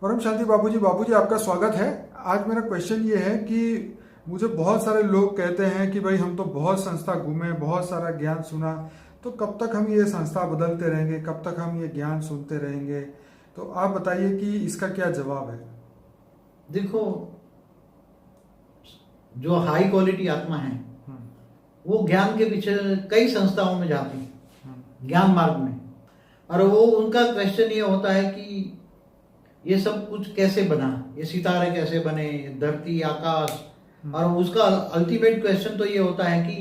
परम शांति बाबूजी आपका स्वागत है। आज मेरा क्वेश्चन ये है कि मुझे बहुत सारे लोग कहते हैं कि भाई हम तो बहुत संस्था घूमे, बहुत सारा ज्ञान सुना, तो कब तक हम ये संस्था बदलते रहेंगे, कब तक हम ये ज्ञान सुनते रहेंगे? तो आप बताइए कि इसका क्या जवाब है। देखो, जो हाई क्वालिटी आत्मा है वो ज्ञान के पीछे कई संस्थाओं में जाती है, ज्ञान मार्ग में। और वो उनका क्वेश्चन ये होता है कि ये सब कुछ कैसे बना, ये सितारे कैसे बने, ये धरती आकाश। और उसका अल्टीमेट क्वेश्चन तो ये होता है कि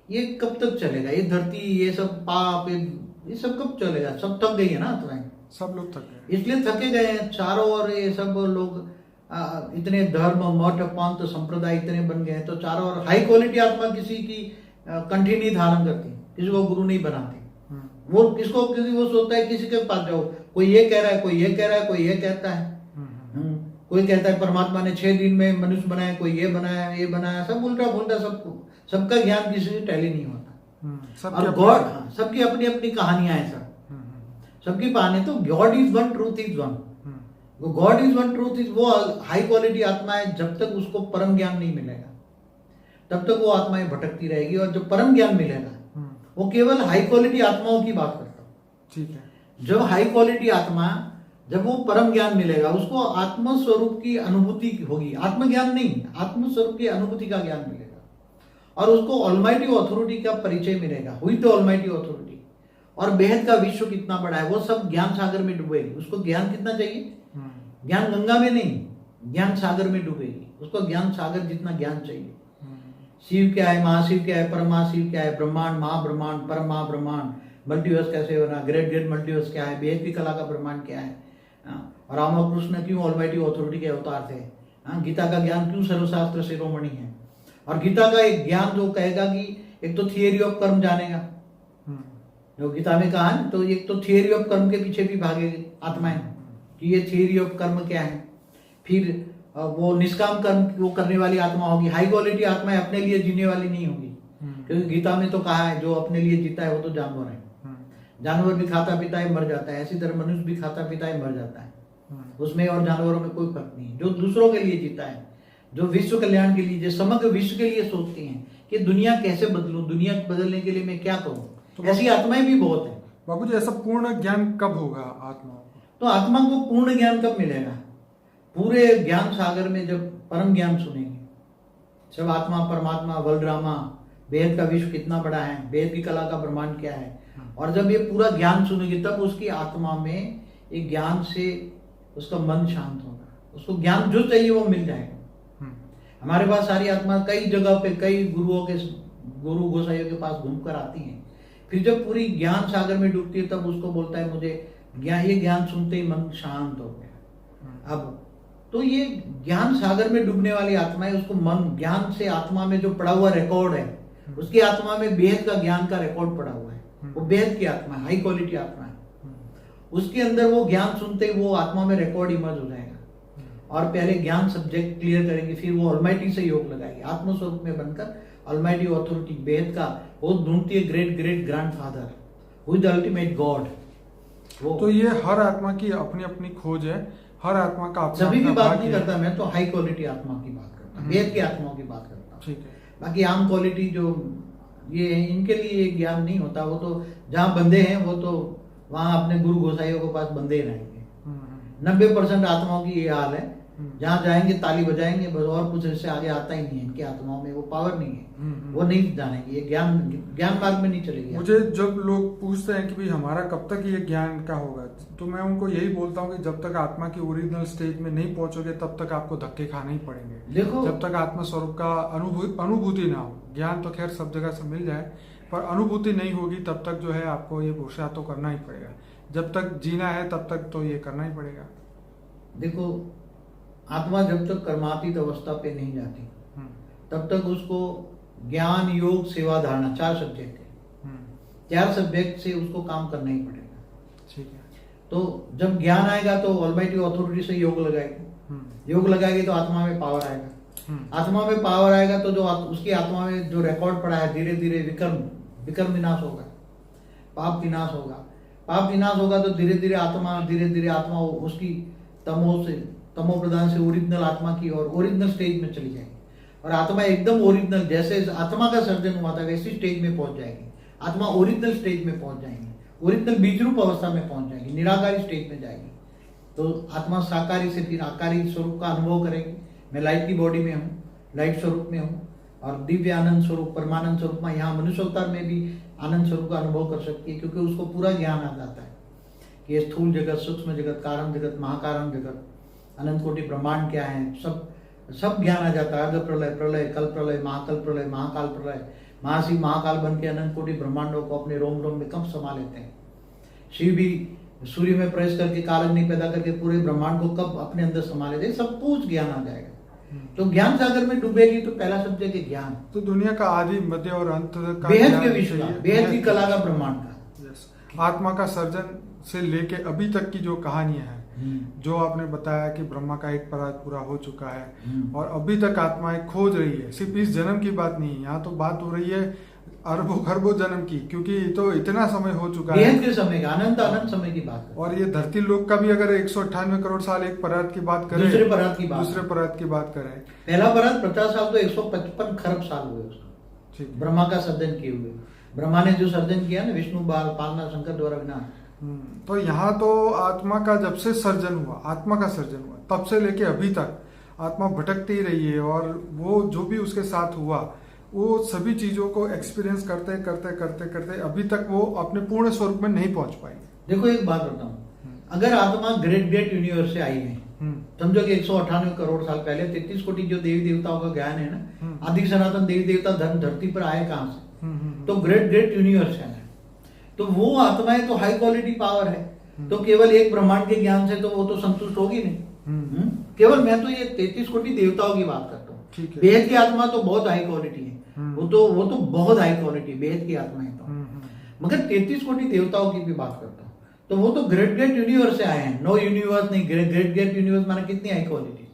ये कब तक चलेगा, ये धरती, ये सब पाप, ये सब कब चलेगा। सब थक गई है ना आत्माएं, सब लोग थक गए, इसलिए थके गए हैं चारों ओर। ये सब लोग इतने धर्म मठ पंथ संप्रदाय इतने बन गए हैं, तो चारों ओर हाई क्वालिटी आत्मा किसी की कंठी नहीं धारण करती, किसी को गुरु नहीं बनाती। वो किसको, किसी वो सोचता है किसी के पास जाओ, कोई ये कह रहा है, कोई ये कह रहा है, कोई ये कहता है। कोई कहता है परमात्मा ने 6 दिन में मनुष्य बनाया, कोई ये बनाया, ये बनाया, सब उल्टा पुल्टा। सबका ज्ञान किसी से टैली नहीं होता। और गॉड, सबकी अपनी अपनी कहानियां हैं, सबकी कहानी। तो God is one, truth is one. God is one, truth is, वो हाई क्वालिटी आत्मा है। जब तक उसको परम ज्ञान नहीं मिलेगा तब तक वो आत्माएं भटकती रहेगी। और जब परम ज्ञान मिलेगा, वो केवल हाई क्वालिटी आत्माओं की बात करता हूं, ठीक है। जब हाई क्वालिटी आत्मा, जब वो परम ज्ञान मिलेगा, उसको आत्म स्वरूप की अनुभूति होगी, आत्मज्ञान नहीं, आत्म स्वरूप की अनुभूति का ज्ञान मिलेगा। और उसको ऑलमाइटी ऑथोरिटी का परिचय मिलेगा, हुई तो ऑलमाइटी ऑथोरिटी। और बेहद का विश्व कितना बड़ा है, वो सब ज्ञान सागर में डूबेगी। उसको ज्ञान कितना चाहिए? ज्ञान गंगा में नहीं, ज्ञान सागर में डूबेगी। उसको ज्ञान सागर जितना ज्ञान चाहिए। शिव क्या है, महाशिव क्या है, परमाशिव क्या है, ब्रह्मांड, महाब्रह्मांड, परम महाब्रह्मांड, मल्टीवर्स कैसे बना, ग्रेट ग्रेट मल्टीवर्स क्या है, बेहद की कला का ब्रह्मांड क्या है। और रामकृष्ण क्यों ऑलमाइटी ऑथोरिटी के अवतार थे। गीता का ज्ञान क्यों सर्वशास्त्र शिरोमणि है। और गीता का एक ज्ञान जो कहेगा कि एक तो थियरी ऑफ कर्म जानेगा, जो गीता में कहा है, तो एक तो थियरी ऑफ कर्म के पीछे भी भागेगी आत्माएं कि ये थियरी ऑफ कर्म क्या है। फिर वो निष्काम कर्म वो करने वाली आत्मा होगी। हाई क्वालिटी आत्मा अपने लिए जीने वाली नहीं होगी, क्योंकि गीता में तो कहा है जो अपने लिए जीता है वो तो जानवर है। जानवर भी खाता पीता है, मर जाता है। इसी तरह मनुष्य भी खाता पीता है, मर जाता है। उसमें और जानवरों में कोई फर्क नहीं है। जो दूसरों के लिए जीता है, जो विश्व कल्याण के लिए, जो समग्र विश्व के लिए सोचती हैं कि दुनिया कैसे बदलूं, दुनिया बदलने के लिए मैं क्या करूं, तो ऐसी आत्माएं भी बहुत है। बाबूजी, ऐसा पूर्ण ज्ञान कब होगा आत्मा को? तो आत्मा को पूर्ण ज्ञान कब मिलेगा? पूरे ज्ञान सागर में जब परम ज्ञान सुनेंगे, सब आत्मा, परमात्मा, बलरामा, बेहद का विश्व कितना बड़ा है, बेहद की कला का ब्रह्मांड क्या है, और जब ये पूरा ज्ञान सुनेगी, तब उसकी आत्मा में एक ज्ञान से उसका मन शांत होगा। उसको ज्ञान जो चाहिए वो मिल जाएगा। हमारे पास सारी आत्मा कई जगह पे, कई गुरु गोसाइयों के पास घूमकर आती हैं। फिर जब पूरी ज्ञान सागर में डूबती है, तब उसको बोलता है मुझे ये ज्ञान सुनते ही मन शांत हो गया। अब तो ये ज्ञान सागर में डूबने वाली आत्मा है, उसको मन ज्ञान से, आत्मा में जो पड़ा हुआ रिकॉर्ड है, उसकी आत्मा में बेहद का ज्ञान का रिकॉर्ड पड़ा हुआ है। वो बेहद की आत्मा है, हाई क्वालिटी आत्मा है। उसके अंदर वो ज्ञान सुनते ही वो आत्मा में रिकॉर्ड इमर्ज हो जाएगा। और पहले ज्ञान सब्जेक्ट क्लियर करेंगे, फिर वो ऑलमाइटी से योग लगाएगी, आत्म स्वरूप में बनकर ऑलमाइटी ऑथोरिटी, बेहद का, वो ढूंढती है great great grandfather, who is the ultimate God. तो ये हर आत्मा की अपनी अपनी खोज है, हर आत्मा का अपना सभी की बात नहीं करता मैं, तो हाई क्वालिटी आत्मा की बात करता हूँ, बेहद की आत्माओं की बात करता हूँ। ठीक है। बाकी आम क्वालिटी जो ये है, इनके लिए ज्ञान नहीं होता। वो तो जहाँ बंदे हैं वो तो वहां अपने गुरु गोसाइयों के पास बंदे ही रहेंगे। 90% आत्माओं की ये हाल है, जहाँ जाएंगे ताली बजाएंगे बस, और कुछ इससे आगे आता ही नहीं है। इनकी आत्माओं में वो पावर नहीं है, वो नहीं जानेंगे, ये ज्ञान मार्ग में नहीं चलेगी। मुझे जब लोग पूछते हैं कि भाई हमारा कब तक ये ज्ञान का होगा, तो मैं उनको यही बोलता हूँ कि जब तक आत्मा की ओरिजिनल स्टेज में नहीं पहुंचोगे, तब तक आपको धक्के खाने ही पड़ेंगे। देखो, जब तक आत्मा स्वरूप का अनुभूति ना हो, ज्ञान तो खैर सब जगह से मिल जाए, पर अनुभूति नहीं होगी, तब तक जो है आपको ये पुरुषार्थ तो करना ही पड़ेगा। जब तक जीना है तब तक तो ये करना ही पड़ेगा। देखो, आत्मा जब तक कर्मातीत अवस्था पे नहीं जाती, तब तक उसको ज्ञान, योग, सेवा, धारणा, 4 सब्जेक्ट है। 4 सब्जेक्ट से उसको काम करना ही पड़ेगा। ठीक है। तो जब ज्ञान आएगा तो ऑलमाइटी ऑथोरिटी से योग लगाएगी, योग लगाएगी तो आत्मा में पावर आएगा। आत्मा में पावर आएगा तो जो उसकी आत्मा में जो रिकॉर्ड पड़ा है, धीरे धीरे विकर्म विनाश होगा, पाप विनाश होगा। पाप विनाश होगा तो धीरे धीरे आत्मा उसकी तमो प्रधान से ओरिजिनल आत्मा की और ओरिजिनल स्टेज में चली जाएगी, और आत्मा एकदम ओरिजिनल, जैसे आत्मा का सर्जन हुआ था वैसी स्टेज में पहुंच जाएगी। आत्मा ओरिजिनल स्टेज में पहुंच जाएगी, ओरिजिनल बीजरूप अवस्था में पहुंच जाएगी, निराकारी स्टेज में जाएगी। तो आत्मा साकारी से फिर आकारी स्वरूप का अनुभव करेगी। मैं लाइट की बॉडी में हूँ, लाइट स्वरूप में हूँ, और दिव्य आनंद स्वरूप, परमानंद स्वरूप में यहाँ मनुष्य अवतार में भी आनंद स्वरूप का अनुभव कर सकती है, क्योंकि उसको पूरा ज्ञान आ जाता है कि ये स्थूल जगत, सूक्ष्म जगत, कारण जगत, महाकारण जगत, अनंत कोटि ब्रह्मांड क्या है, सब ज्ञान आ जाता है। अग प्रलय, प्रलय, कल प्रलय, महाकल प्रलय, महाकाल प्रलय, महाशिव महाकाल बन के अनंत कोटि ब्रह्मांडों को अपने रोम रोम में कब समा लेते हैं। शिव भी सूर्य में प्रवेश करके कालअग्नि पैदा करके पूरे ब्रह्मांड को कब अपने अंदर समा लेते हैं, सब कुछ ज्ञान आ जाएगा। तो ज्ञान सागर में डूबेगी तो पहला शब्द है कि ज्ञान। तो दुनिया का आदि, मध्य और अंत का बेहद के विश्व का, बेहद की कला का, ब्रह्मांड का, आत्मा का सर्जन से लेके अभी तक की जो कहानियां हैं, जो आपने बताया कि ब्रह्मा का एक परात पूरा हो चुका है और अभी तक आत्माएं खोज रही है। सिर्फ इस जन्म की बात नहीं है, यहाँ तो बात हो रही है अरबों खरबों जन्म की, क्योंकि तो इतना समय हो चुका है, के समय का, अनंत अनंत समय की बात। और ये धरती लोक का भी अगर 198 करोड़ साल एक परात की बात करें, दूसरे परात की बात करें, पहला परात 50 साल तो 155 खरब साल हुए उसको, ब्रह्मा का सर्जन किए हुए। ब्रह्मा ने जो सर्जन किया ना, विष्णु बाल पालना शंकर द्वारा विनाश। तो यहाँ तो आत्मा का जब से सर्जन हुआ, आत्मा का सर्जन हुआ, तब से लेके अभी तक आत्मा भटकती ही रही है, और वो जो भी उसके साथ हुआ वो सभी चीजों को एक्सपीरियंस करते करते करते करते अभी तक वो अपने पूर्ण स्वरूप में नहीं पहुंच पाई। देखो एक बात बताऊं, अगर आत्मा ग्रेट ग्रेट यूनिवर्स से आई है, समझो कि 198 करोड़ साल पहले 33 कोटि जो देवी देवताओं का ज्ञान है ना, आदि सनातन देवी देवता धर्म धरती पर आए कहां से, तो ग्रेट ग्रेट यूनिवर्स है। तो वो आत्माएं तो हाई क्वालिटी पावर है, तो केवल एक ब्रह्मांड के ज्ञान से तो वो तो संतुष्ट होगी नहीं। केवल मैं तो ये 33 कोटि देवताओं की बात करता हूँ। बेहद की आत्मा तो बहुत हाई क्वालिटी है, वो तो बहुत हाई क्वालिटी बेहद की आत्मा है। तो मगर 33 कोटि देवताओं की भी बात करता हूँ, तो वो तो ग्रेट ग्रेट यूनिवर्स से आए हैं। नो यूनिवर्स नहीं, ग्रेट ग्रेट यूनिवर्स माने कितनी हाई क्वालिटी।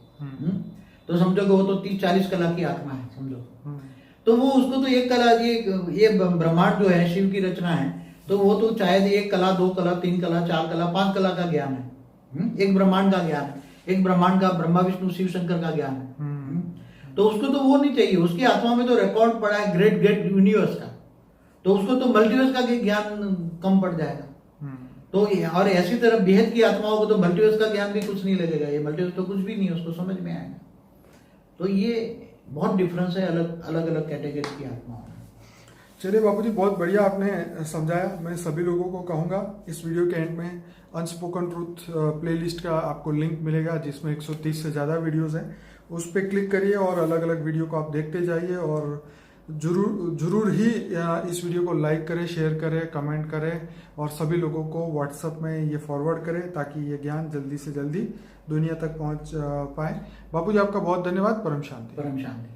तो समझो कि वो तो 30-40 कला की आत्मा है, समझो। तो वो उसको तो एक कला, ये ब्रह्मांड जो है शिव की रचना है, तो वो तो चाहे 1 कला, 2 कला, 3 कला, 4 कला, 5 कला का ज्ञान है। एक ब्रह्मांड का ज्ञान है, एक ब्रह्मांड का ब्रह्मा विष्णु शिव शंकर का ज्ञान है। तो उसको तो वो नहीं चाहिए, उसकी आत्मा में तो रिकॉर्ड पड़ा है ग्रेट ग्रेट यूनिवर्स का, तो उसको तो मल्टीवर्स का ज्ञान कम पड़ जाएगा। तो और ऐसी तरह बेहद की आत्माओं को तो मल्टीवर्स का ज्ञान भी कुछ नहीं लगेगा, ये मल्टीवर्स तो कुछ भी नहीं, उसको समझ में आएगा। तो ये बहुत डिफरेंस है अलग अलग कैटेगरी की आत्माओं में। चलिए बापूजी, बहुत बढ़िया आपने समझाया। मैं सभी लोगों को कहूँगा इस वीडियो के एंड में अनस्पोकन ट्रूथ प्लेलिस्ट का आपको लिंक मिलेगा, जिसमें 130 से ज़्यादा वीडियोस हैं। उस पर क्लिक करिए और अलग अलग वीडियो को आप देखते जाइए, और जरूर ही इस वीडियो को लाइक करें, शेयर करें, कमेंट करें, और सभी लोगों को व्हाट्सएप में ये फॉरवर्ड करें, ताकि ये ज्ञान जल्दी से जल्दी दुनिया तक पहुंच पाए। बापूजी, आपका बहुत धन्यवाद। परम शांति। परम शांति।